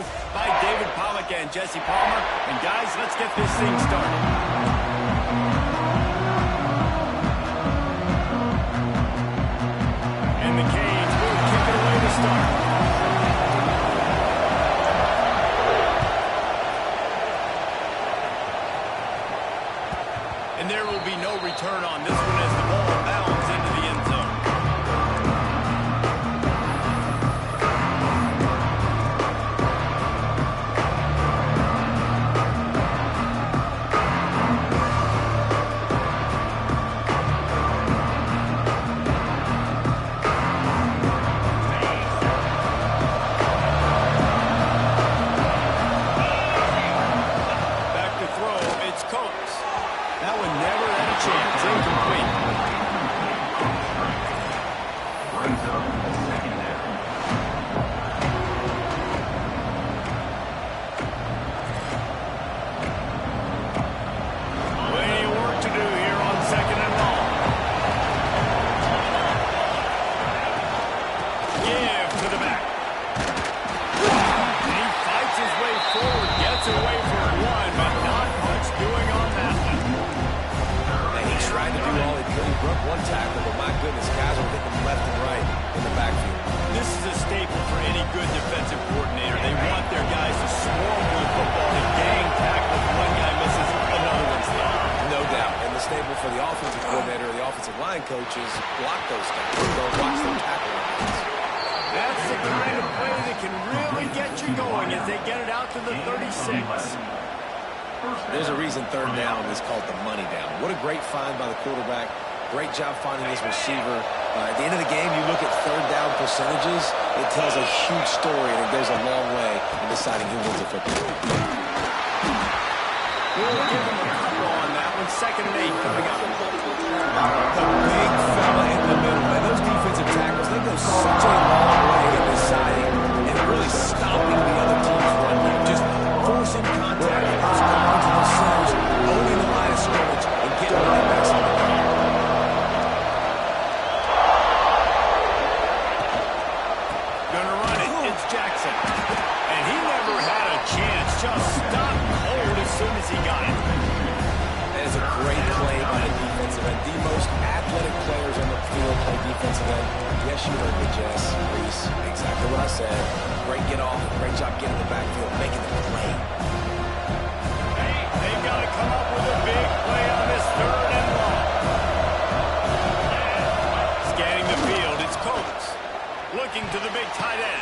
throws by David Pollock and Jesse Palmer. And guys, let's get this thing started. And the Canes will kick it away to start. And there will be no return on this one as the ball bounds into the end zone. One tackle, but my goodness, guys are hitting them left and right in the backfield. This is a staple for any good defensive coordinator. They want their guys to swarm with the football and gang tackle. If one guy misses, another one's there. No doubt. And the staple for the offensive coordinator or the offensive line coaches, block those guys. Don't watch them tackle them. That's the kind of play that can really get you going as they get it out to the 36. There's a reason third down is called the money down. What a great find by the quarterback. Great job finding his receiver. At the end of the game, you look at third down percentages. It tells a huge story, and it goes a long way in deciding who wins a football. We'll give him a couple on that one. 2nd and 8 coming up. The big fella in the middle. Man, those defensive tackles, they go such a long way in deciding and really stopping the other team's run game. Just forcing contact across the lines of themselves, owning the line of scrimmage, and getting running backs on the ground. Jackson. And he never had a chance. Just stopped cold as soon as he got it. That is a great play by the defensive end. The most athletic players on the field play defensive end. Yes, you heard me, Jess, Reese. Exactly what I said. Great get off. Great job getting the backfield, making the play. They've got to come up with a big play on this 3rd and long. Scanning the field, it's Coates. Looking to the big tight end.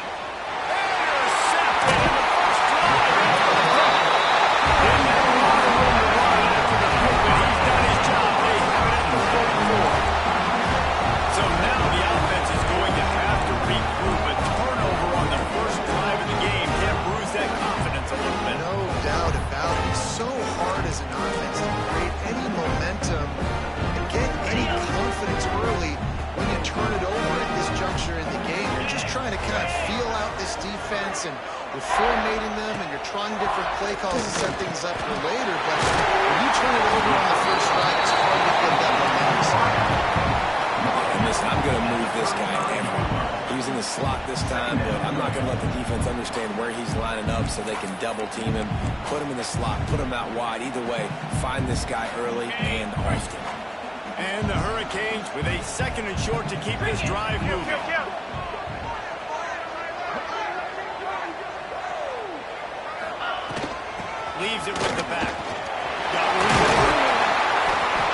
And you're formatting them and you're trying different play calls to set things up for later, but when you turn it over on the first drive, it's hard to get that momentum. And listen, I'm going to move this guy everywhere. He's in the slot this time, but I'm not going to let the defense understand where he's lining up so they can double team him, put him in the slot, put him out wide. Either way, find this guy early and often. And the Hurricanes with a 2nd and short to keep this drive moving. Leaves it with the back. Got room to run.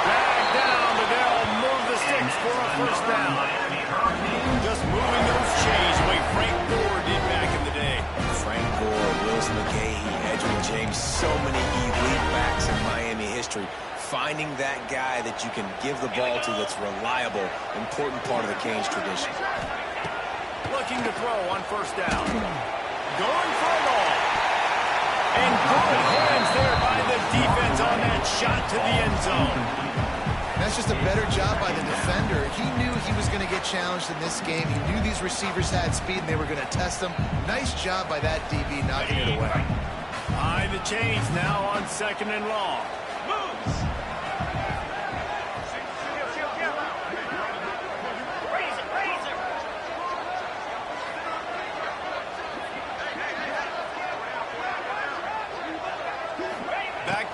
Dragged down, but they'll move the sticks for a 1st down. Just moving those chains the way Frank Gore did back in the day. Frank Gore, Willis McGahee, Edgerrin James, so many elite backs in Miami history. Finding that guy that you can give the ball to that's reliable, important part of the Canes tradition. Looking to throw on 1st down. Going for a ball. And good hands there by the defense on that shot to the end zone. That's just a better job by the defender. He knew he was going to get challenged in this game. He knew these receivers had speed and they were going to test him. Nice job by that DB knocking it away. Behind the chains now on 2nd and long. Moves.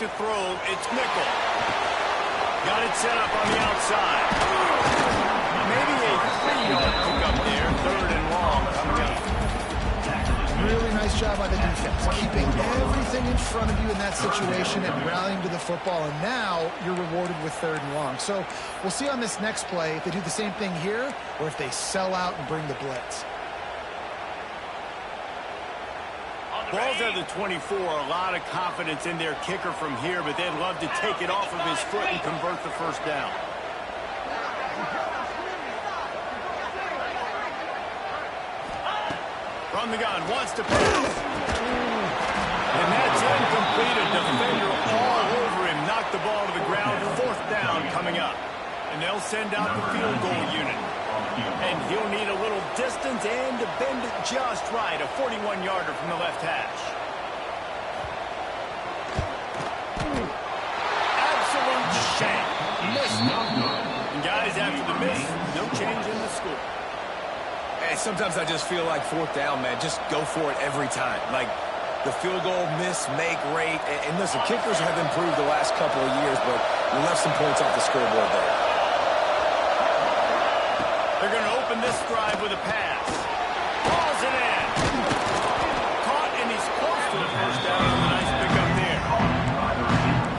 to throw. It's nickel. Got it set up on the outside. Maybe a 3-yard pickup there. 3rd and long coming up. Really nice job by the defense, keeping everything in front of you in that situation and rallying to the football. And now you're rewarded with 3rd and long. So we'll see on this next play if they do the same thing here or if they sell out and bring the blitz. Ball's at the 24. A lot of confidence in their kicker from here, but they'd love to take it off of his foot and convert the first down. From the gun, wants to pass. And that's incomplete. A defender all over him. Knocked the ball to the ground. 4th down coming up. And they'll send out the field goal unit. And he'll need a little distance and to bend it just right. A 41-yarder from the left hash. Absolute shank. Missed it. And guys, after the miss, no change in the score. Hey, sometimes I just feel like 4th down, man. Just go for it every time. Like the field goal miss, make rate. And listen, kickers have improved the last couple of years, but we left some points off the scoreboard there. They're going to open this drive with a pass. Balls it in. Caught, and he's close to the first down. Nice pickup there.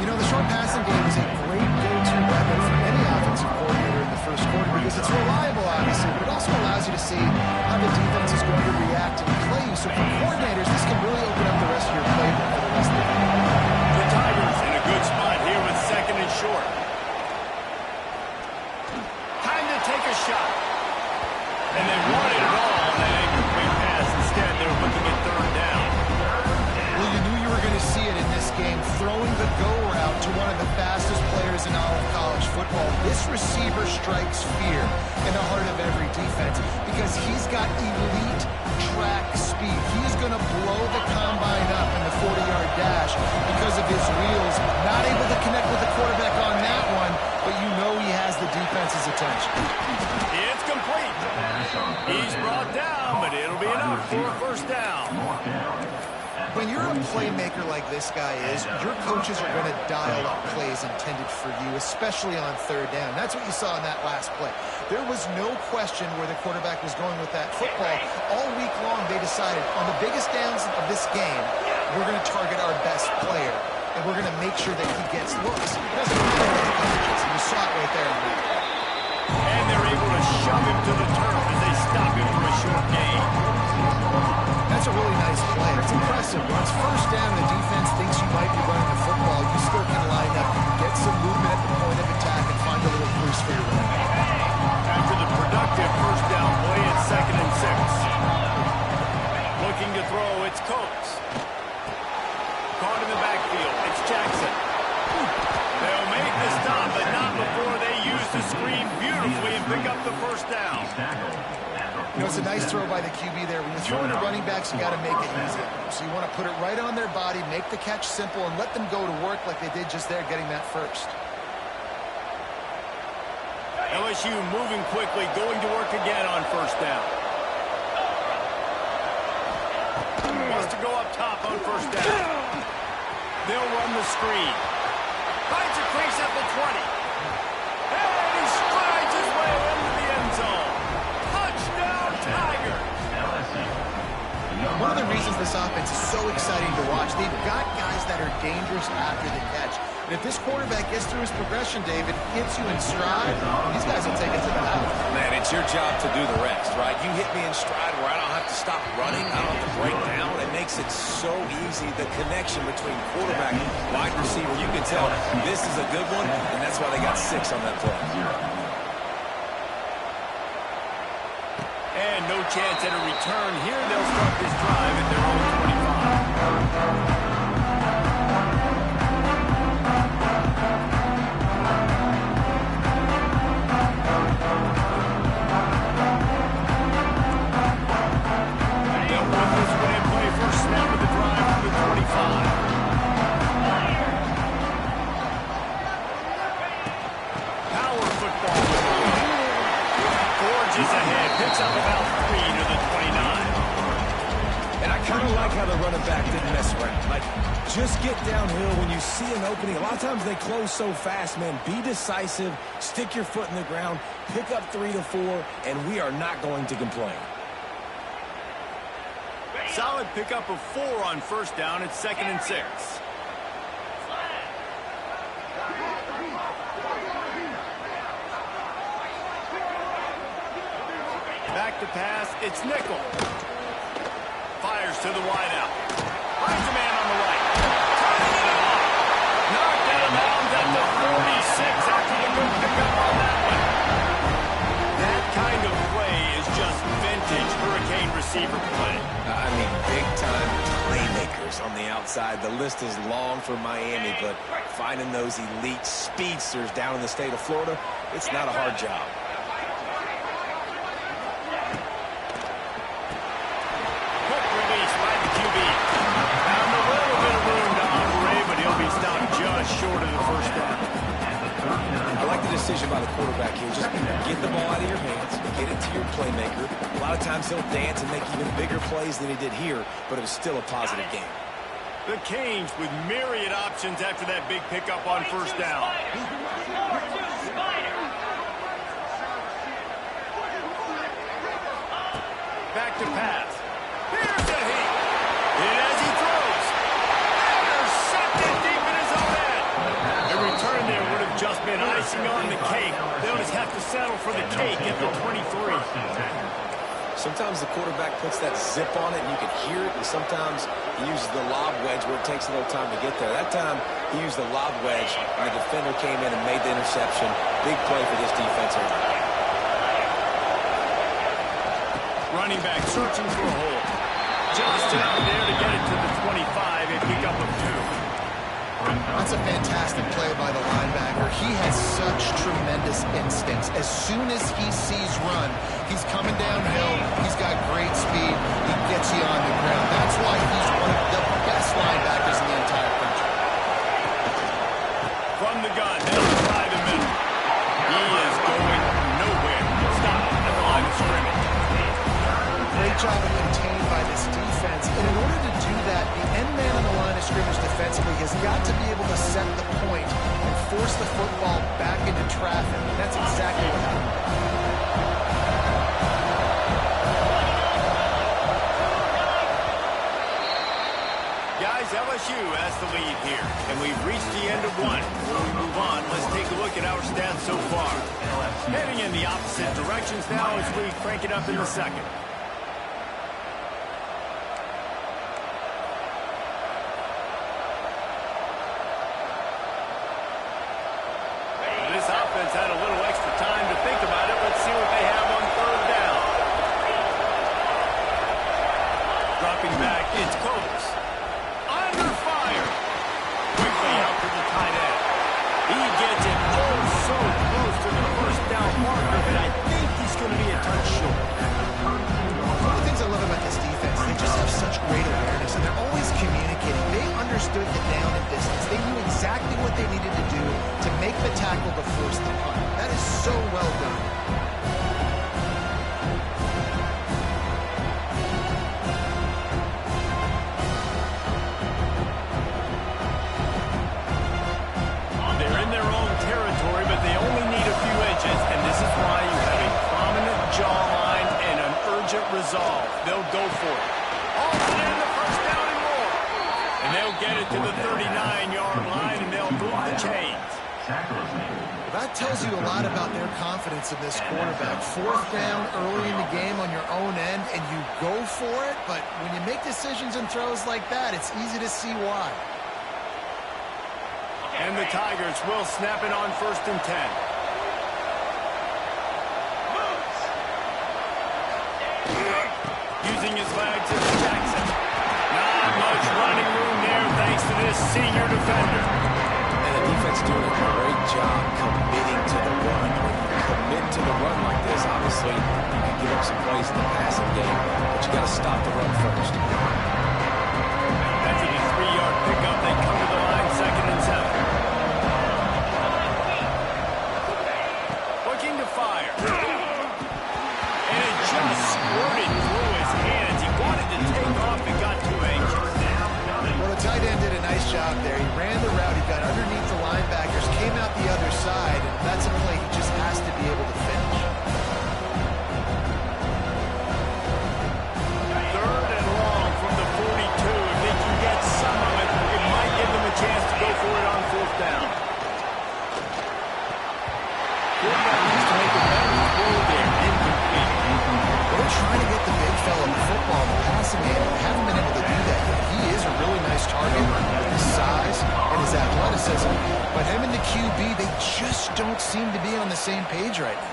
You know, the short passing game is a great go-to weapon for any offensive coordinator in the first quarter because it's reliable, obviously, but it also allows you to see how the defense is going to react and play you. So for coordinators, this can really open up the rest of your playbook for the rest of the game. The Tigers in a good spot here with 2nd and short. Time to take a shot. And they wanted it all, and that incomplete pass. Instead, they're looking at 3rd down. Well, you knew you were going to see it in this game, throwing the go route to one of the fastest players in all of college football. This receiver strikes fear in the heart of every defense because he's got elite track speed. He's going to blow the combine up in the 40-yard dash because of his wheels. Not able to connect with the quarterback on that one, but you know he has the defense's attention. It's complete. He's brought down, but it'll be enough for a first down. When you're a playmaker like this guy is, your coaches are going to dial up plays intended for you, especially on 3rd down. That's what you saw in that last play. There was no question where the quarterback was going with that football. All week long, they decided on the biggest downs of this game, we're going to target our best player, and we're going to make sure that he gets looks. He doesn't really know the coverages, and you saw it right there. And they're able to shove him to the turf as they stop him for a short gain. That's a really nice play. It's impressive. Once 1st down, the defense thinks you might be running the football. You still can line up, get some movement at the point of attack, and find a little boost for your running back. After the productive first down play, it's 2nd and 6. Looking to throw, it's Coates. Caught in the backfield, it's Jackson. They'll make the stop, but not before they use the screen beautifully and pick up the first down. You know, it's a nice throw by the QB there. When you're throwing to running backs, you got to make it easy. So you want to put it right on their body, make the catch simple, and let them go to work like they did just there, getting that first. LSU moving quickly, going to work again on 1st down. Wants to go up top on 1st down. They'll run the screen. Finds a crease at the 20. And he strides his way into the end zone. Touchdown, Tigers! One of the reasons this offense is so exciting to watch, they've got guys that are dangerous after the catch. And if this quarterback gets through his progression, David, hits you in stride, these guys will take it to the house. Man, it's your job to do the rest, right? You hit me in stride where I don't have to stop running. I don't have to break down. It makes it so easy. The connection between quarterback and wide receiver, you can tell this is a good one, and that's why they got 6 on that play. And no chance at a return here. They'll start this drive at their own 25. kind of like how the running back didn't mess around. Like, just get downhill when you see an opening. A lot of times they close so fast, man. Be decisive, stick your foot in the ground, pick up 3 to 4, and we are not going to complain. Solid pickup of 4 on first down. It's 2nd and 6. Back to pass. It's nickel. Fires to the wideout. Finds a man on the right. Turning it off. Knocked out of bounds at the 46 after the good pickup on that one. That kind of play is just vintage Hurricane receiver play. I mean, big-time playmakers on the outside. The list is long for Miami, but finding those elite speedsters down in the state of Florida, it's not a hard job. Quick release by the QB. Found a little bit of room to operate, but he'll be stopped just short of the first down. I like the decision by the quarterback here. Just get the ball out of your hands, get it to your playmaker. A lot of times he'll dance and make even bigger plays than he did here, but it was still a positive game. The Canes with myriad options after that big pickup on first down. Back to pass. Here's a hit. Hit as he throws. Intercepted deep in his own end. The return there would have just been icing on the cake. They'll just have to settle for the cake at the 23. Sometimes the quarterback puts that zip on it and you can hear it, and sometimes he uses the lob wedge where it takes a little time to get there. That time he used the lob wedge and the defender came in and made the interception. Big play for this defense here. Running back searching for a hole. Just enough there to get it to the 25, a pickup of 2. That's a fantastic play by the linebacker. He has such tremendous instincts. As soon as he sees run, he's coming downhill. He's got great speed. He gets you on the ground. That's why he's one of the best linebackers in the entire country. From the gun, they'll try the middle. He is going nowhere. Stop at the line of scrimmage. Great job of contained by this defense. And in order to do that, the end man on the line of scrimmage defensively has got to be able to set the point and force the football back into traffic. And that's exactly what happened. Guys, LSU has the lead here, and we've reached the end of one. Before we move on, let's take a look at our stats so far. Heading in the opposite directions now as we crank it up in the second. This offense had a little extra time to think about it. Let's see what they have on third down. Dropping back, it's close. Under fire. Quickly out to the tight end. He gets it oh so close to the first down marker, but I think he's going to be a touch short. One of the things I love about this defense, they just have such great awareness, and they're always communicating. They understood the down and distance. They knew exactly what they needed to do to make the tackle to force the punt. That is so well done. They're in their own territory, but they only need a few inches, and this is why you have a prominent jawline and an urgent resolve. They'll go for it. Halted in the first down and more. And they'll get it to the 39-yard line, and they'll move the chains. That tells you a lot about their confidence in this quarterback. Fourth down early in the game on your own end, and you go for it, but when you make decisions and throws like that, it's easy to see why. And the Tigers will snap it on 1st and 10. Using his legs, it's Jackson. Not much running room there thanks to this senior defender. And the defense doing a great job committing to the run. When you commit to the run like this, obviously you can give up some plays in the passing game, but you got to stop the run first. After the 3-yard pickup, they come to the line 2nd and 7. Looking to fire. And it just squirted through his hands. He wanted to take off and got too the same page right now.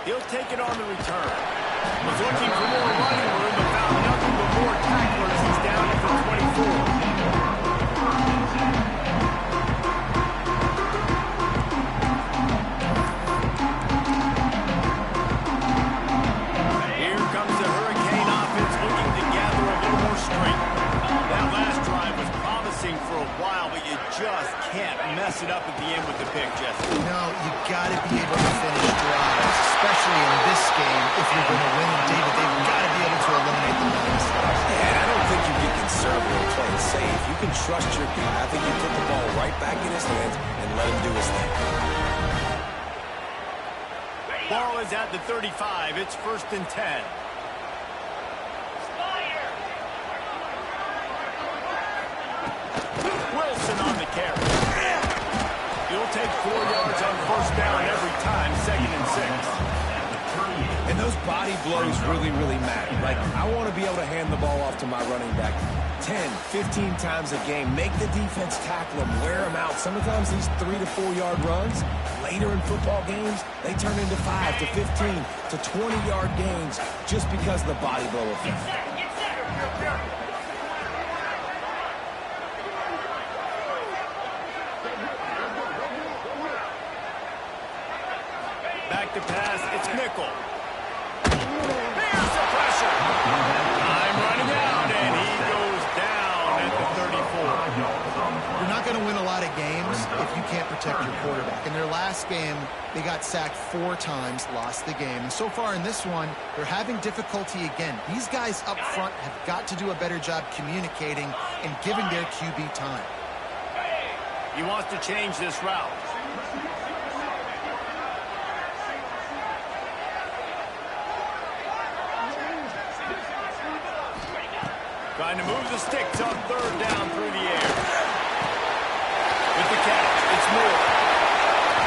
He'll take it on the return. Was looking for more running room, but found nothing but more tacklers. He's down at the 24. Here comes the Hurricane offense looking to gather a little more strength. That last drive was promising for a while, but you just can't mess it up at the end with the pick, Jesse. No, you got to be able to finish drives, especially in this game. If you're going to win, David, they've got to be able to eliminate the penalties. Yeah, and I don't think you get conservative or play it safe. You can trust your guy. I think you put the ball right back in his hands and let him do his thing. Ball is at the 35. It's 1st and 10. Wilson on the carry. He'll take 4 yards on 1st down every time, 2nd and 6. And those body blows really, really matter. Like, I want to be able to hand the ball off to my running back 10, 15 times a game. Make the defense tackle them, wear them out. Sometimes these 3 to 4 yard runs, later in football games, they turn into 5 to 15 to 20 yard gains just because of the body blow effect. Back to pass, it's Nickel. Here's the pressure. Time running out, and he goes down at the 34. You're not going to win a lot of games if you can't protect your quarterback. In their last game, they got sacked 4 times, lost the game. And so far in this one, they're having difficulty again. These guys up front have got to do a better job communicating and giving their QB time. He wants to change this route. Trying to move the sticks on 3rd down through the air. With the catch, it's Moore.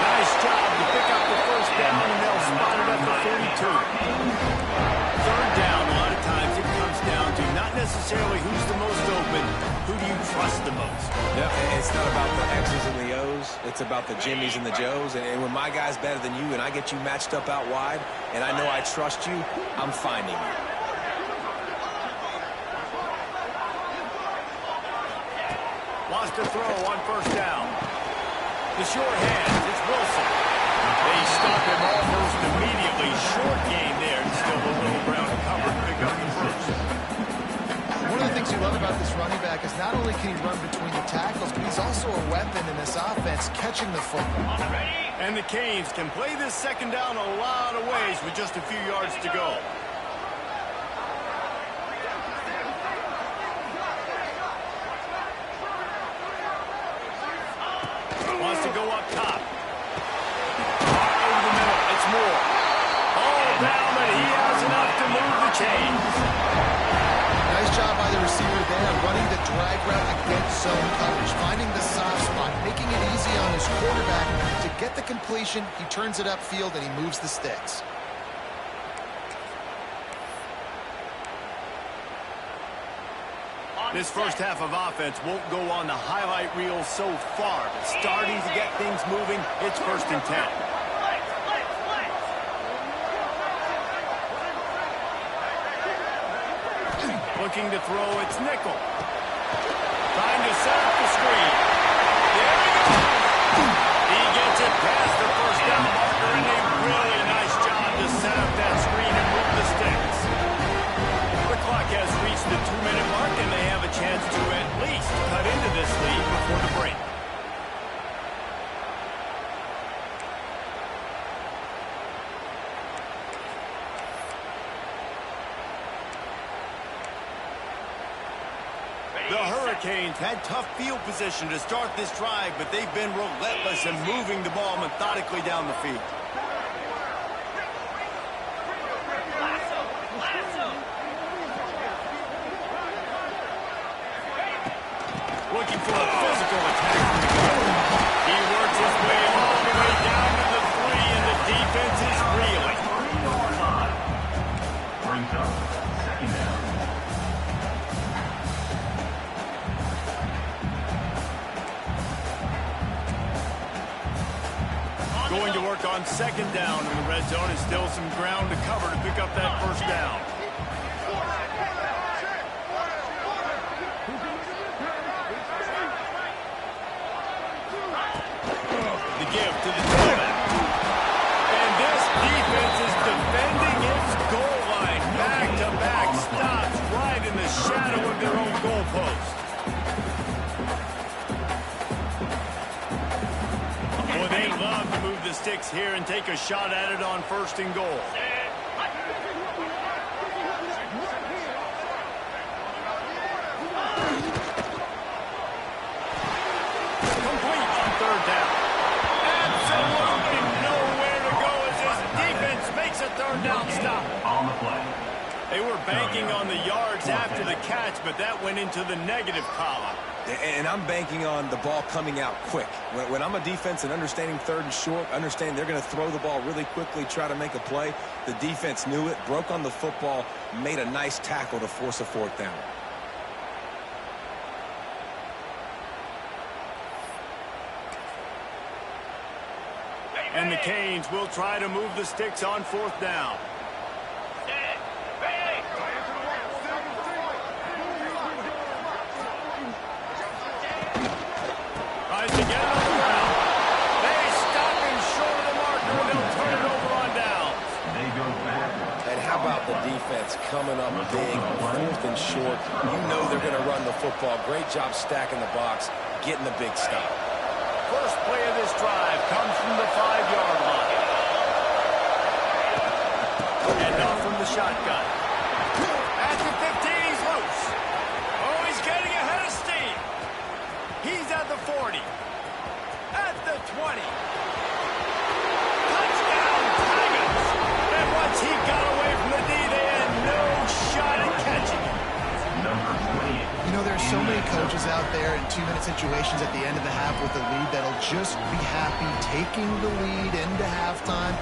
Nice job to pick up the 1st down, and they'll spot it at the 42. 3rd down, a lot of times it comes down to not necessarily who's the most open, who do you trust the most? Yeah, it's not about the X's and the O's. It's about the Jimmys and the Joes. And when my guy's better than you and I get you matched up out wide, and I know I trust you, I'm finding you. Wants to throw on 1st down. The short hands, it's Wilson. They stop him almost immediately. Short game there, and still a little ground cover to pick up the 1st. One of the things you love about this running back is not only can he run between the tackles, but he's also a weapon in this offense, catching the football. And the Canes can play this 2nd down a lot of ways with just a few yards to go. Wants to go up top. Over the middle, it's Moore. All down, but he has enough to move the chains. Nice job by the receiver there, running the drag route against zone coverage, finding the soft spot, making it easy on his quarterback to get the completion. He turns it upfield, and he moves the sticks. This 1st half of offense won't go on the highlight reel so far, but starting to get things moving, it's 1st and 10. Looking to throw, it's Nickel. Trying to set up the screen. There we go. He gets it past the 1st down marker, and a really nice job to set up that screen and move the sticks. The clock has reached the 2-minute mark, and they have a chance to at least cut into this lead before the break. The Hurricanes had tough field position to start this drive, but they've been relentless in moving the ball methodically down the field. Looking for a physical attack from the guard. He works his way all the way down to the 3, and the defense is reeling. Brings up 2nd down. second down in the red zone and still some ground to cover to pick up that first down. The give to the tailback. And this defense is defending its goal line. Back-to-back stops right in the shadow of their own goalpost. Boy, they love to move the sticks here and take a shot at it on 1st and goal. Complete on 3rd down. Absolutely nowhere to go as this defense makes a 3rd down stop. On the play. They were banking on the yards after the catch, but that went into the negative column. And I'm banking on the ball coming out quick. When I'm a defense and understanding 3rd and short, understanding they're going to throw the ball really quickly, try to make a play, the defense knew it, broke on the football, made a nice tackle to force a 4th down. And the Canes will try to move the sticks on 4th down. Tries to get it on the ground. They stop him short of the marker, and they'll turn it over on downs. They go back. And how about the defense coming up big, 4th and short? You know they're going to run the football. Great job stacking the box, getting the big stop. First play of this drive comes from the 5-yard line. And up from the shotgun. At the 15, he's loose. Oh, he's getting ahead of steam. He's at the 40. At the 20. Touchdown, Tigers. And once he got away from the D, they had no shot at catching him. Number 28. You know, there's so many coaches out there in 2-minute situations at the end of the half with the lead that'll just be happy taking the lead into halftime.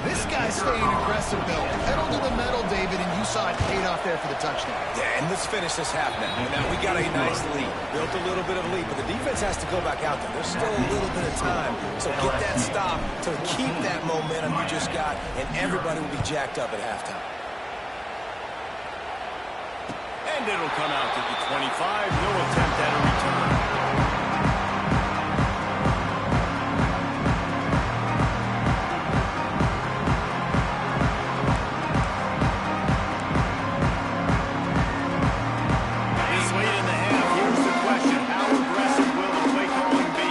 This guy's staying aggressive, though. Pedal to the metal, David, and you saw it paid off there for the touchdown. Yeah, and let's finish this half now. Now, we got a nice lead. Built a little bit of lead, but the defense has to go back out there. There's still a little bit of time. So get that stop to keep that momentum you just got, and everybody will be jacked up at halftime. And it'll come out to the 25. No attempt at a return. This late in the half, here's the question. How aggressive will the play calling be?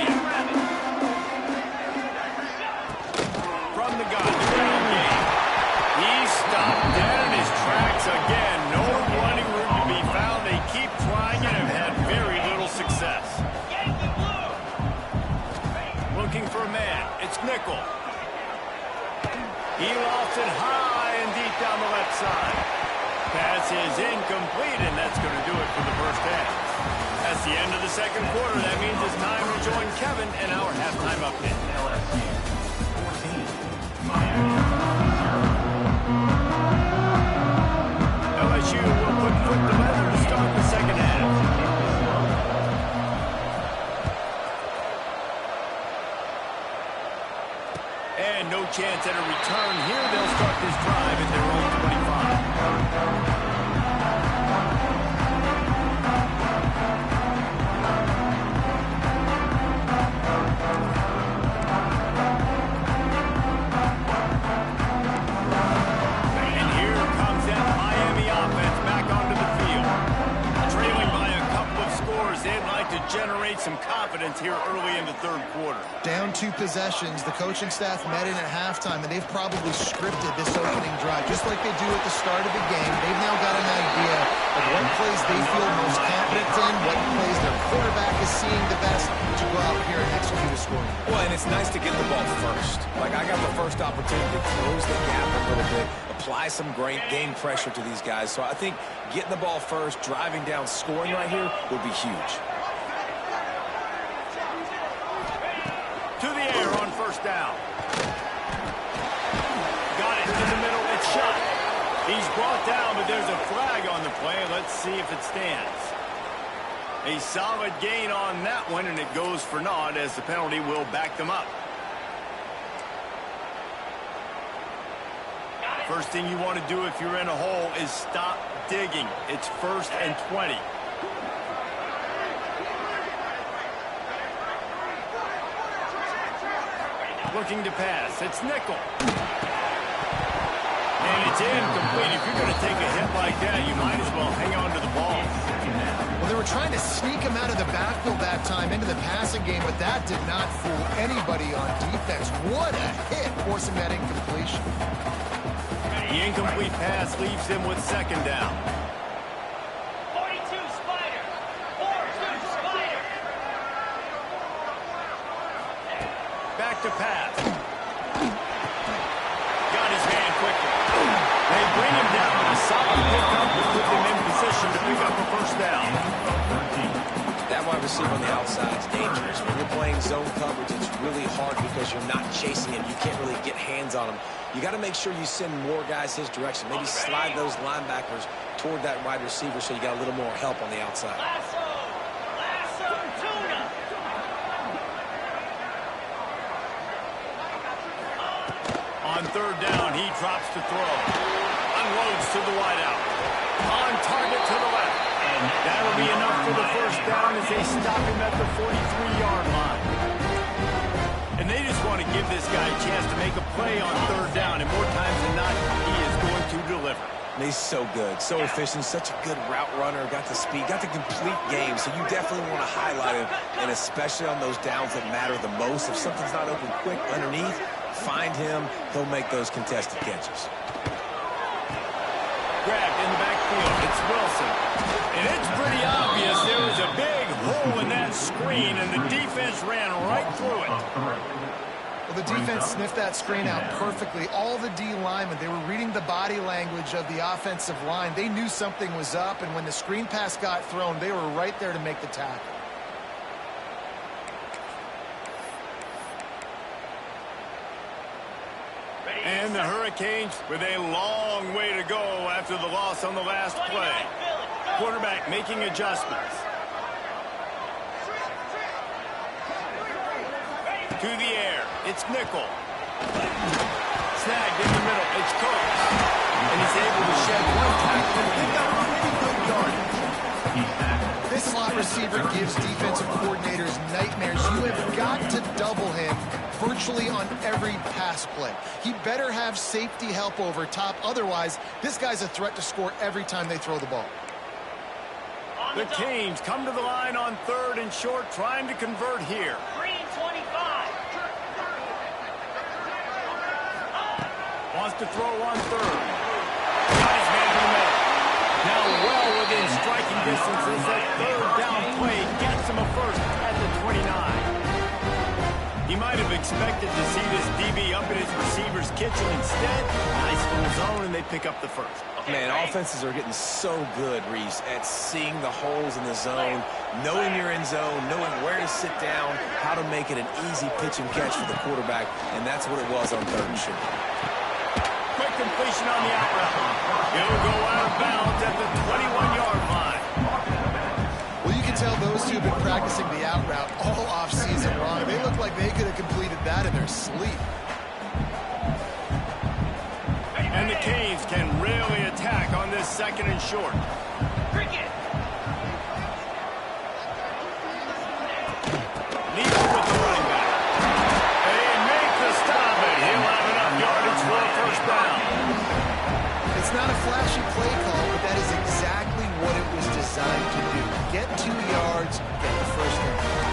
From the gun, the ground game. He's stopped dead in his tracks again. No running room to be found. They keep trying it and have very little success. Looking for a man. It's Nickel. He lofts it high and deep down the left side. Pass is incomplete, and that's going to do it for the first half. That's the end of the second quarter. That means it's time to join Kevin in our halftime update. LSU 14. Miami. LSU will put foot to leather to start the second half. And no chance at a return here. They'll start this drive at their own 25. And here comes that Miami offense back onto the field. Trailing by a couple of scores, they'd like to generate some confidence here early in the third quarter. Down 2 possessions, the coaching staff met in at halftime, and they've probably scripted this opening drive, just like they do at the start of the game. They've now got an idea of what plays they feel most confident in, what plays their quarterback is seeing the best to go out here and execute a scoring. Well, and it's nice to get the ball first. Like, I got the first opportunity to close the gap a little bit, apply some great game pressure to these guys. So I think getting the ball first, driving down, scoring right here will be huge. To the air on first down. Got it in the middle. It's shot. He's brought down, but there's a flag on the play. Let's see if it stands. A solid gain on that one, and it goes for naught as the penalty will back them up. First thing you want to do if you're in a hole is stop digging. It's 1st and 20. Looking to pass. It's nickel. And it's incomplete. If you're going to take a hit like that, you might as well hang on to the ball. Well, they were trying to sneak him out of the backfield that time into the passing game, but that did not fool anybody on defense. What a hit, forcing that incompletion. The incomplete pass leaves him with 2nd down. 42 Spider. 4-2 Spider. Back to pass. Got his hand quickly. They bring him down with a solid pickup to put them in position to pick up a 1st down. That wide receiver on the outside is dangerous. When you're playing zone coverage, it's really hard because you're not chasing him. You can't really get hands on him. You got to make sure you send more guys his direction. Maybe slide those linebackers toward that wide receiver so you got a little more help on the outside. Lasso tuna. On 3rd down, he drops to throw. Unloads to the wideout. On target to the left. And that'll be enough for the 1st down as they stop him at the 43-yard line. And they just want to give this guy a chance to make a play on 3rd down. And more times than not, he is going to deliver. And he's so good, so efficient, such a good route runner, got the speed, got the complete game. So you definitely want to highlight him, and especially on those downs that matter the most. If something's not open quick underneath, find him. He'll make those contested catches. Grabbed in the backfield. It's Wilson. And it's pretty obvious there was a big hole in that screen, and the defense ran right through it. Well, the defense sniffed that screen out perfectly. All the D linemen, they were reading the body language of the offensive line. They knew something was up, and when the screen pass got thrown, they were right there to make the tackle. And the Hurricanes with a long way to go after the loss on the last play. Quarterback making adjustments. To the air. It's nickel. Snagged in the middle. It's Coates. And he's able to shed 1 tackle and pick up pretty good yardage. This slot receiver gives defensive coordinators nightmares. You have got to double him virtually on every pass play. He better have safety help over top. Otherwise, this guy's a threat to score every time they throw the ball. The Canes come to the line on 3rd and short, trying to convert here. Green 25. Wants to throw on 3rd. Got his man in the middle. Now well within striking distance as that 3rd down play gets him a 1st at the 29. He might have expected to see this DB up in his receiver's kitchen. Instead, nice little zone, and they pick up the 1st. Man, offenses are getting so good, Reese, at seeing the holes in the zone, knowing you're in zone, knowing where to sit down, how to make it an easy pitch and catch for the quarterback, and that's what it was on 3rd and short. Quick completion on the out route. He'll go out of bounds at the 21-yard line. Well, you can tell those two have been practicing the out route all offseason long. They look like they could have completed that in their sleep. And the Canes can really attack on this 2nd and short. Cricket. Leads with the running back. They make the stop, and he'll have enough yardage for a 1st down. It's not a flashy play call, but that is exactly what it was designed to do. Get 2 yards, get the 1st down.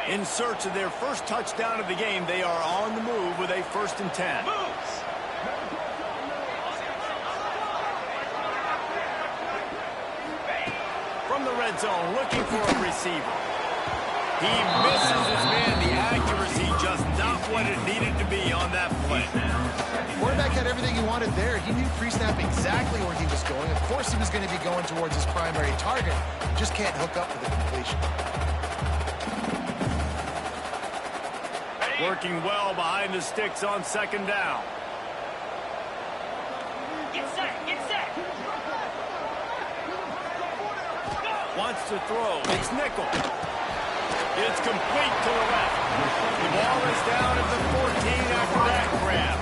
In search of their 1st touchdown of the game, they are on the move with a 1st and 10. Moves. From the red zone, looking for a receiver. He misses his man. The accuracy just not what it needed to be on that play. Quarterback had everything he wanted there. He knew pre-snap exactly where he was going. Of course he was going to be going towards his primary target. He just can't hook up for the completion. Working well behind the sticks on 2nd down. Get set. Get set. Wants to throw. It's nickel. It's complete to the left. The ball is down at the 14 after that grab.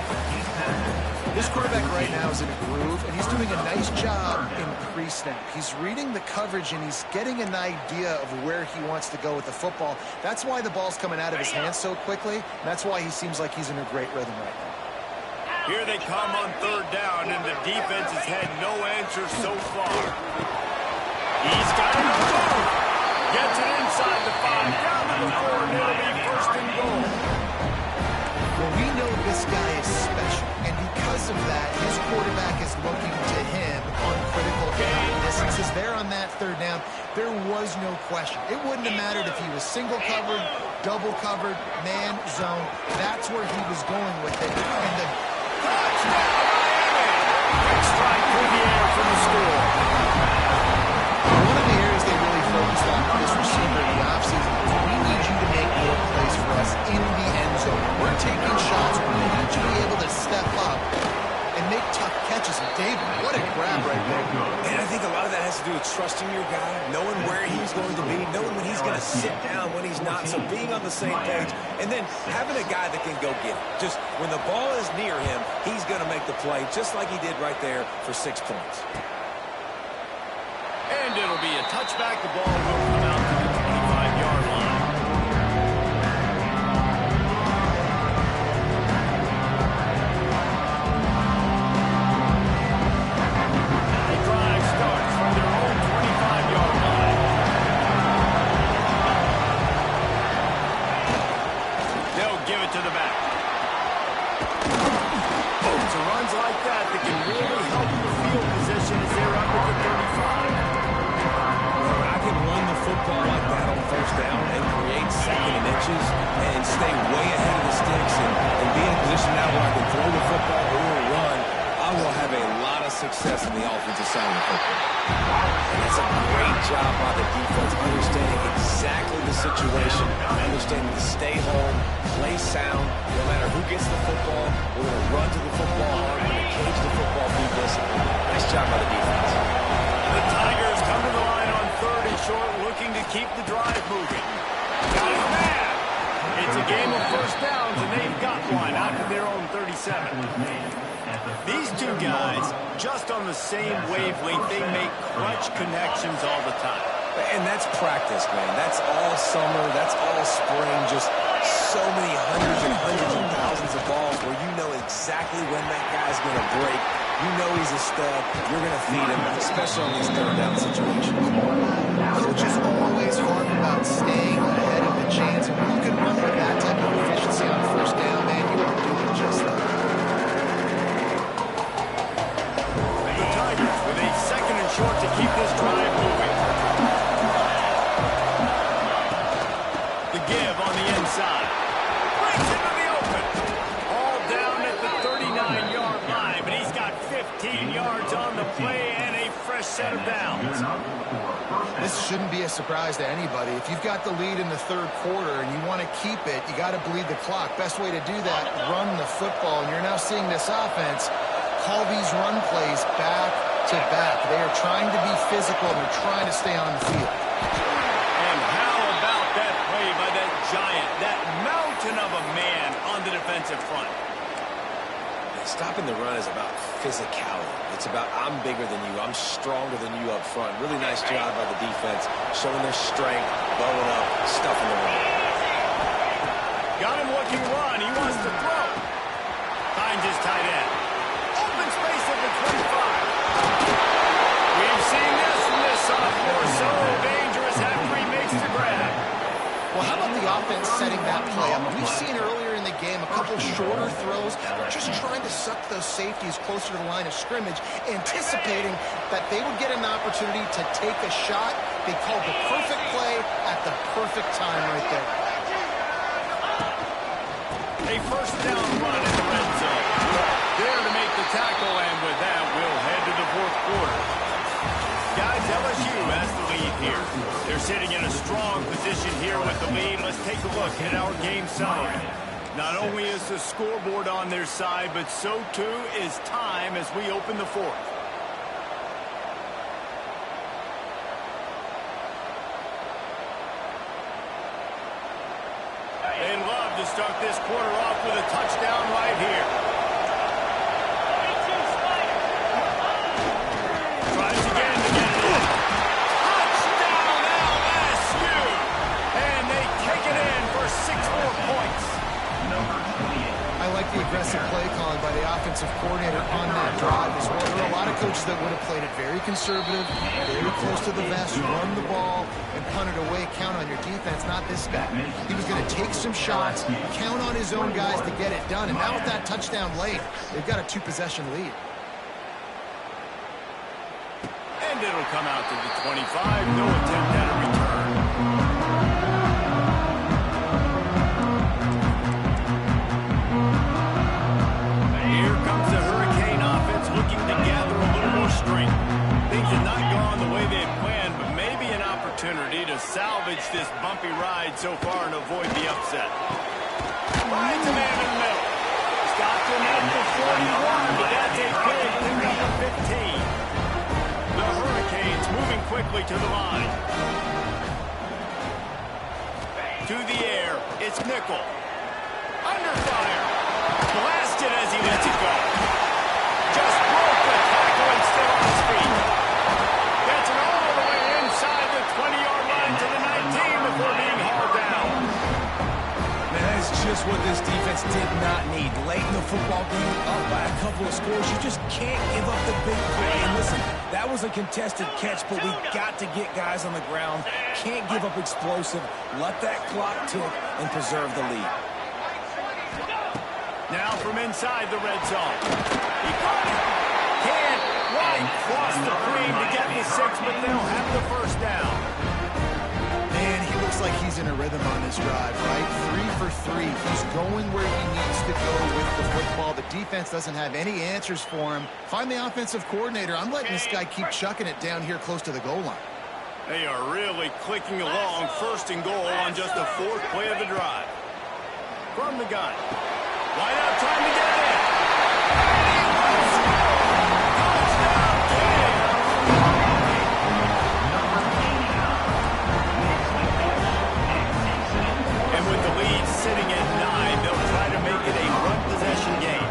This quarterback right now is in a groove, and he's doing a nice job in pre-snap. He's reading the coverage, and he's getting an idea of where he wants to go with the football. That's why the ball's coming out of his hands so quickly, and that's why he seems like he's in a great rhythm right now. Here they come on third down, and the defense has had no answer so far. He's got it on move. Gets it inside the 5, down to the 4, and it'll be first and goal. Well, we know this guy is special, and because of that, his quarterback is looking to him on critical distances. There on that third down, there was no question. It wouldn't have mattered if he was single covered, double covered, man, zone. That's where he was going with it. And the Touchdown, Miami! Quick strike through the air for the score. one of the areas they really focused on for this receiver in the offseason was we need you to make more plays for us in the end zone. We're taking shots. We need you to be able to step up and make tough catches. And David, what a grab right there. And I think a lot of that has to do with trusting your guy, knowing where he's going to be, knowing when he's going to sit down, when he's not, so being on the same page, and then having a guy that can go get it. Just when the ball is near him, he's going to make the play, just like he did right there for 6 points. And it'll be a touchback. The ball will come out to the 25-yard line. The drive starts from their own 25-yard line. They'll give it to the back. It's runs like that that can really help the field position as they're up at the 35. I can run the football like that on first down and create second and inches and stay way ahead of the sticks and be in a position now where I can throw the football or run. I will have a lot of success in the offensive side of the football. And that's a great job by the defense, understanding exactly the situation, understanding to stay home, play sound, no matter who gets the football. We're going to run to the football hard, we're going to cage the football, be disciplined. Nice job by the defense. The Tigers come to the line on third and short, looking to keep the drive moving. Got his man. It's a game of first downs, and they've got one out to their own 37. These two guys, just on the same wavelength, they make clutch connections all the time. And that's practice, man. That's all summer. That's all spring. Just so many hundreds and thousands of balls where you know exactly when that guy's going to break. You know he's a stud. You're going to feed him, especially on these third down situations. Coaches always harp about staying ahead of the chains. And when you can run with that type of efficiency on first down, man, you are doing just that. The Tigers with a second and short to keep this drive moving. The give on the inside. Brings into the open. All down at the 39-yard line, but he's got 15 yards on the play and a fresh set of downs. This shouldn't be a surprise to anybody. If you've got the lead in the third quarter and you want to keep it, you got to bleed the clock. Best way to do that, run the football. And you're now seeing this offense call these run plays back to back. They are trying to be physical and they're trying to stay on the field. And how about that play by that giant, that mountain of a man on the defensive front? Stopping the run is about physicality. It's about I'm bigger than you. I'm stronger than you up front. Really nice job by the defense, showing their strength, blowing up, stuffing the run. Got him looking run. He wants to throw. Finds his tight end. Open space at the 25. We've seen this from this sophomore. So dangerous after he makes the grab. Well, how about the offense setting that play up? We've seen earlier in the game a couple shorter throws. They're just trying to suck those safeties closer to the line of scrimmage, anticipating that they would get an opportunity to take a shot. They called the perfect play at the perfect time right there. A first down run in the red zone. There to make the tackle, and with that, we'll head to the fourth quarter. Guys, LSU has the lead here. They're sitting in a strong position here with the lead. Let's take a look at our game summary. Not only is the scoreboard on their side, but so too is time as we open the fourth. They love to to start this quarter off with a touchdown right here. 22 Spider. Tries again to get it in. Touchdown LSU! And they take it in for 6 more points. Number 28. I like the aggressive play calling by the offensive coordinator on that drive as well. There are a lot of coaches that would have played it very conservative, very close to the vest, run the ball, and punt it away. Count on your defense, not this guy. He was going to take some shots, count on his own guys to get it done. And now with that touchdown late, they've got a 2-possession lead. And it'll come out to the 25. No attempt at a return. Here comes the Hurricane offense looking to gather a little more strength. Things have not gone the way they had planned, but maybe an opportunity to salvage this bumpy ride so far and avoid the upset. Finds a man in the middle. Stopped him at the 41, but that's a big pickup of 15. The Hurricanes moving quickly to the line. To the air, it's Nickel. Under fire. Blasted as he lets it go. Just broke the tackle and still on his feet. Gets it all the way inside the 20-yard line to the 19 before being hauled down. Man, that is just what this defense did not need. Late in the football game, up by a couple of scores, you just can't give up the big play. And listen, that was a contested catch, but we got to get guys on the ground. Can't give up explosive. Let that clock tick and preserve the lead. Now from inside the red zone. He caught it. Can't quite cross the cream to get the 6, but they'll have the first down. Man, he looks like he's in a rhythm on this drive, right? 3 for 3. He's going where he needs to go with the football. The defense doesn't have any answers for him. Find the offensive coordinator. I'm letting this guy keep chucking it down here close to the goal line. They are really clicking along. 1st and goal on just the 4th play of the drive. From the gun. Wide out, time to get it in. Touchdown, King! And with the lead sitting at 9, they'll try to make it a run possession game.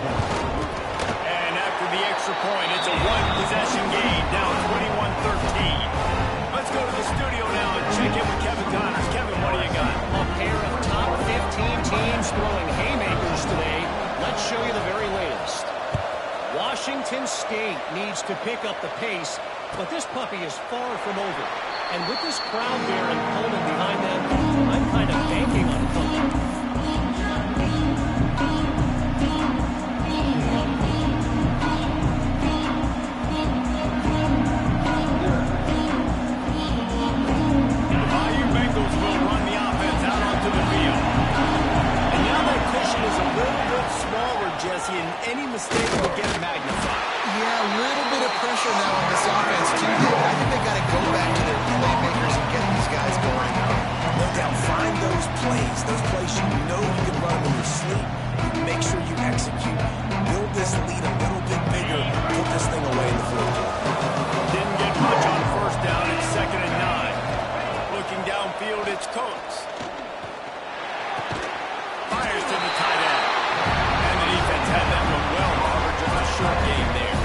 And after the extra point, it's a one-possession game, down 21-13. Let's go to the studio now and check in with Kevin Connors. Kevin, what do you got? A pair of top 15 teams throwing haymakers today. Let's show you the very latest. Washington State needs to pick up the pace, but this puppy is far from over. And with this crowd there and Coleman behind them, I'm kind of banking on a comeback. Jesse, and any mistake will get magnified. Yeah, a little bit of pressure now on this offense, too, David. I think they got to go back to their playmakers and get these guys going again. No doubt, find those plays you know you can run in your sleep. Make sure you execute. Build this lead a little bit bigger. Put this thing away in the fourth quarter. Didn't get much on 1st down. It's 2nd and 9. Looking downfield, it's Coates. Fires to the tight end. Defense had that one well covered, just a short game there.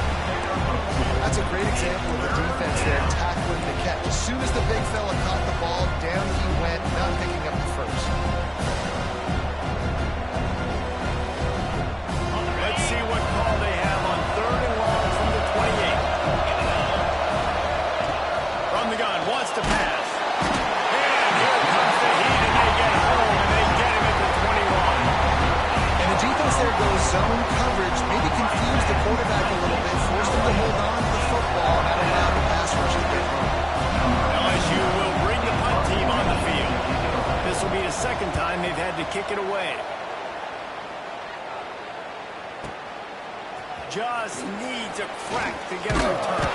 That's a great example of the defense there, tackling the catch. As soon as the big fella caught the ball, down he went, not picking up the first. Let's see what call they have on 3rd and long from the 28. From the gun, wants to pass. And here comes the heat, and they get home, and they get him at the 21. And the defense there goes zone coverage, maybe confused the quarterback a little bit, forced him to hold on to the football, and allowed the pass rush to get home. LSU will bring the punt team on the field. This will be the 2nd time they've had to kick it away. Just needs a crack to get a return.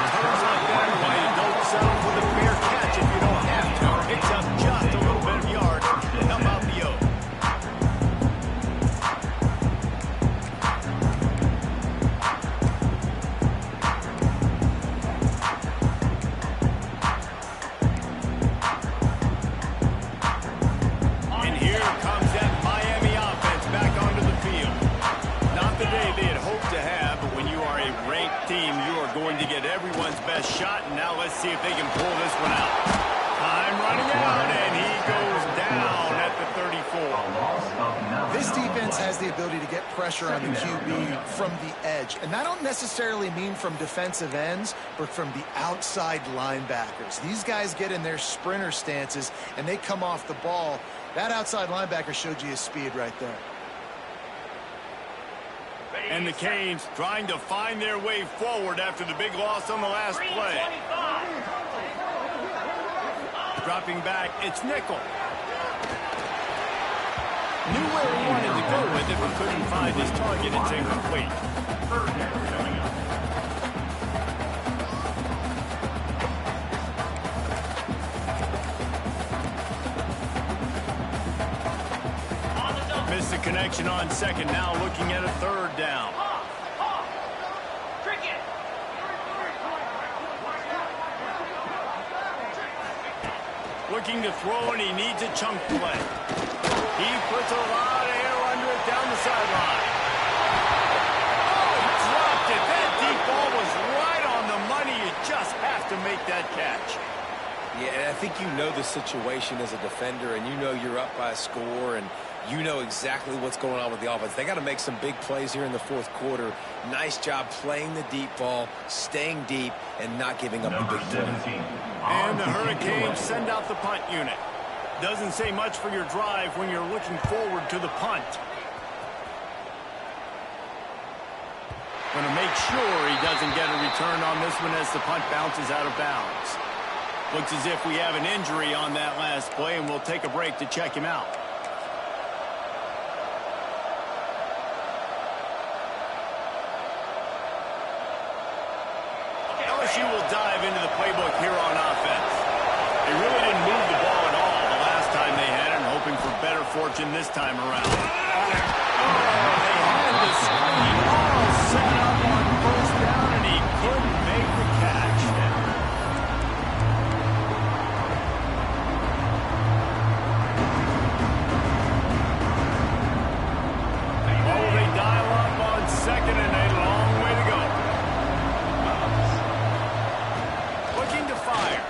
Returns like that are why you don't settle for the fair catch if you don't have to. Picks up just a little bit of yard. How about the O? And here comes that shot, and now let's see if they can pull this one out. Time running out, and he goes down at the 34. This defense has the ability to get pressure on the QB from the edge. And I don't necessarily mean from defensive ends, but from the outside linebackers. These guys get in their sprinter stances, and they come off the ball. That outside linebacker showed you his speed right there. And the Canes trying to find their way forward after the big loss on the last play. Dropping back, it's nickel. Knew where he wanted to go with it, but couldn't find his target. It's incomplete. Missed the connection on second. Now looking at a third down. Looking to throw, and he needs a chunk play. He puts a lot of air under it down the sideline. Oh, he dropped it. That deep ball was right on the money. You just have to make that catch. Yeah, and I think you know the situation as a defender, and you know you're up by a score, and you know exactly what's going on with the offense. They got to make some big plays here in the fourth quarter. Nice job playing the deep ball, staying deep, and not giving up the big play. And the Hurricanes send out the punt unit. Doesn't say much for your drive when you're looking forward to the punt. Going to make sure he doesn't get a return on this one as the punt bounces out of bounds. Looks as if we have an injury on that last play, and we'll take a break to check him out. LSU will dive into the playbook here on offense. They really didn't move the ball at all the last time they had it, and hoping for better fortune this time around. Oh, they had the screen all set up on first down, and he couldn't make the catch. Oh, they dial up on second, and a long way to go. Looking to fire.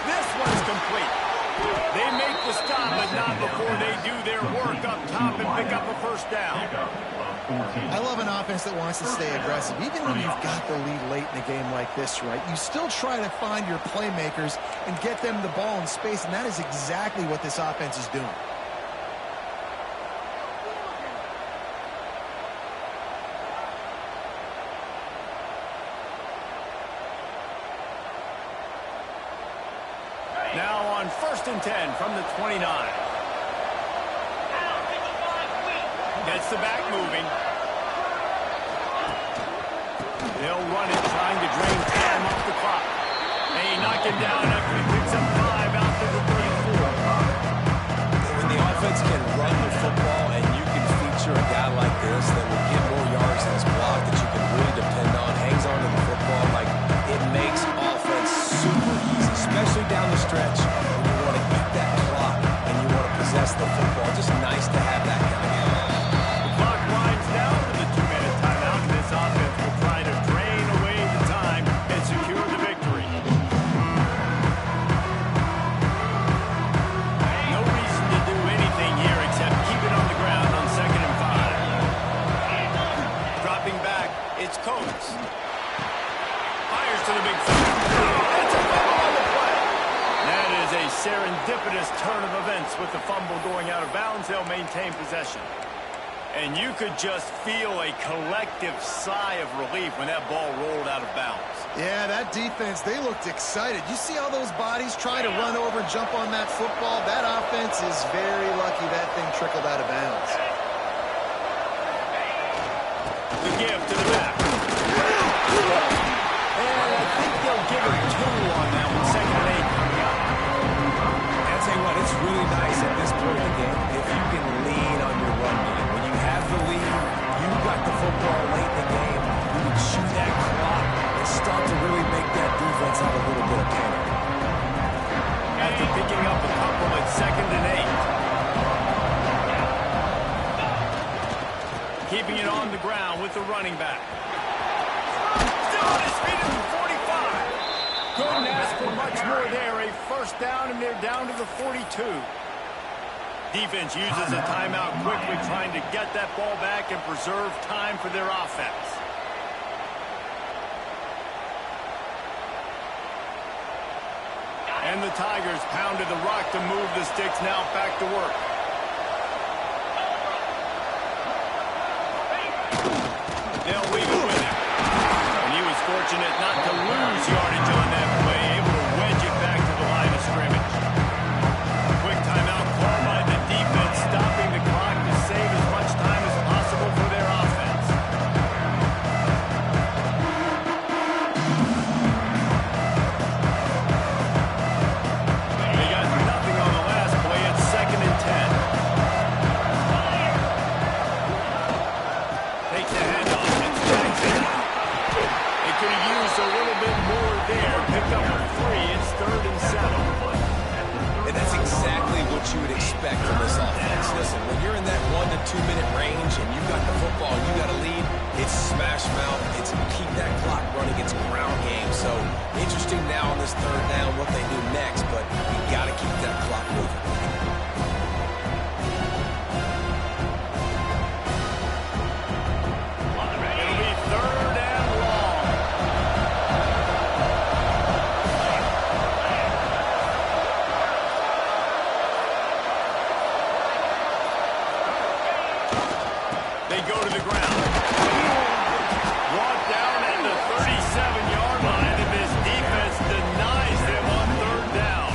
This one's complete. They make the stop, but not before they do their work up top and pick up a first down. I love an offense that wants to stay aggressive. Even when you've got the lead late in a game like this, right, you still try to find your playmakers and get them the ball in space, and that is exactly what this offense is doing. Now on 1st and 10 from the 29. Gets the back moving. They'll run it, trying to drain time off the clock. They knock him down after he picks up 5 out to the 34. When the offense can run the football and you can feature a guy like this that will get more yards than his block that you can really depend on, hangs on to the football, like it makes offense super easy, especially down the stretch when you want to eat that clock and you want to possess the football. Just nice to have that kind of game. The clock winds down to the 2-minute timeout, and this offense will try to drain away the time and secure the victory. No reason to do anything here except keep it on the ground on 2nd and 5. Dropping back, it's Coates. Fires to the big fella. That's a fumble on the play. That is a serendipitous turn of events with the fumble going out of bounds. They'll maintain possession. And you could just feel a collective sigh of relief when that ball rolled out of bounds. Yeah, that defense, they looked excited. You see all those bodies trying to run over and jump on that football? That offense is very lucky that thing trickled out of bounds. The give to the back. And I think they'll give it 2 on that one. 2nd and 8 coming up. And I'll tell you what, it's really nice at this point in the game if you can lean on your run game. When you have the lead, you've got the football late in the game, you can shoot that clock and start to really make that defense have a little bit of panic. After picking up a couple at 2nd and 8. Keeping it on the ground with the running back. Still on his feet in the Couldn't ask for much more there. A first down, and they're down to the 42. Defense uses a timeout quickly, trying to get that ball back and preserve time for their offense. And the Tigers pounded the rock to move the sticks now back to work. They'll leave it with him. And he was fortunate not to lose yardage on that play, able to wedge it back to the line of scrimmage. Quick timeout called by the defense, stopping the clock to save as much time as possible for their offense. They got nothing on the last play. It's 2nd and 10. Takes the handoff. It's Jackson. They could have used a little bit more there. Picked up a 3. It's 3rd and 7. And that's exactly what you would expect from this offense. Listen, when you're in that 1 to 2 minute range and you've got the football, you got to lead, it's smash mouth, it's keep that clock running, it's ground game. So interesting now on this 3rd down what they do next, but you got to keep that clock moving. It'll be 3rd and long. They go to the ground. Brought down at the 37-yard line, and this defense denies them on 3rd down.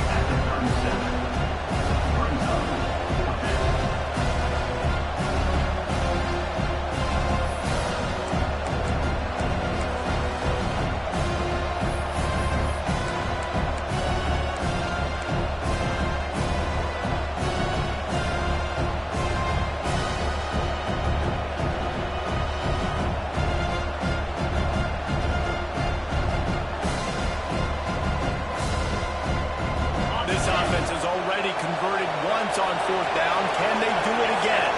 This offense has already converted once on 4th down. Can they do it again?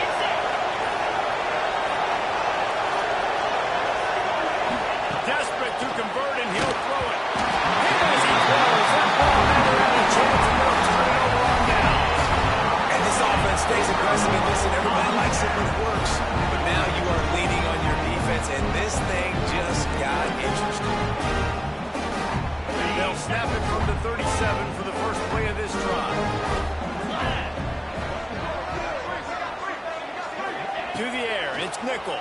Desperate to convert, and he'll throw it. As he throws, that ball never had a chance, and they'll turn it over on down. And this offense stays aggressive, and listen, everybody likes it when it works. But now you are leaning on your defense, and this thing just got interesting. They'll snap it from the 37 for the first play of this drive. To the air, it's Nickel.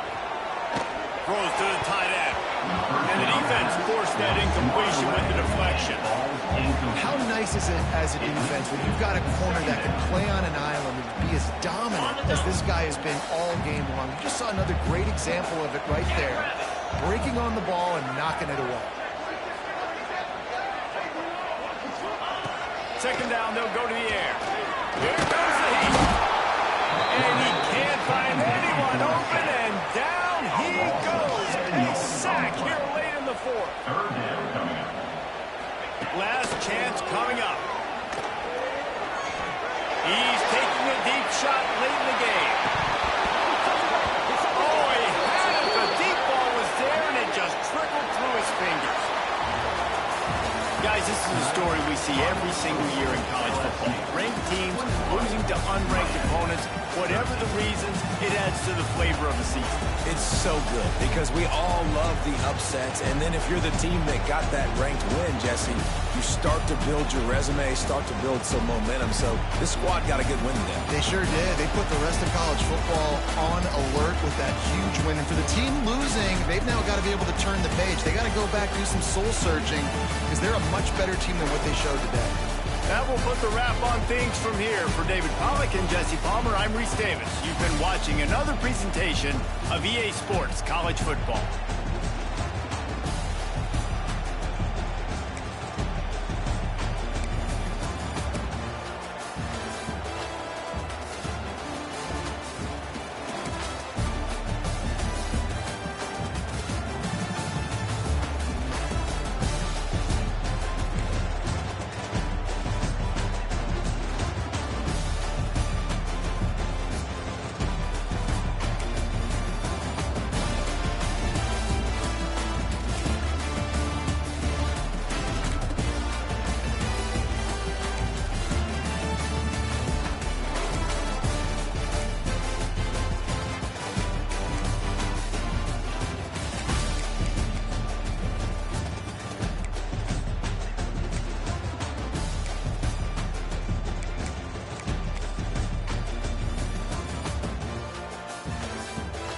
Throws to the tight end. And the defense forced that incompletion with the deflection. How nice is it as a defense when you've got a corner that can play on an island and be as dominant as this guy has been all game long? You just saw another great example of it right there. Breaking on the ball and knocking it away. 2nd down, they'll go to the air. Here goes the heat. And he can't find anyone open, and down he goes. A sack here late in the 4th. Last chance coming up. He's taking a deep shot late in the game. Oh, he had it. The deep ball was there, and it just trickled through his fingers. Guys, this is a story we see every single year in college football. Ranked teams losing to unranked opponents. Whatever the reasons, it adds to the flavor of the season. It's so good because we all love the upsets, and then if you're the team that got that ranked win, Jesse, you start to build your resume, start to build some momentum. So this squad got a good win today. They sure did. They put the rest of college football on alert with that huge win. And for the team losing, they've now got to be able to turn the page. They got to go back, do some soul searching, because they're a much better team than what they showed today. That will put the wrap on things from here. For David Pollack and Jesse Palmer, I'm Reese Davis. You've been watching another presentation of EA Sports College Football.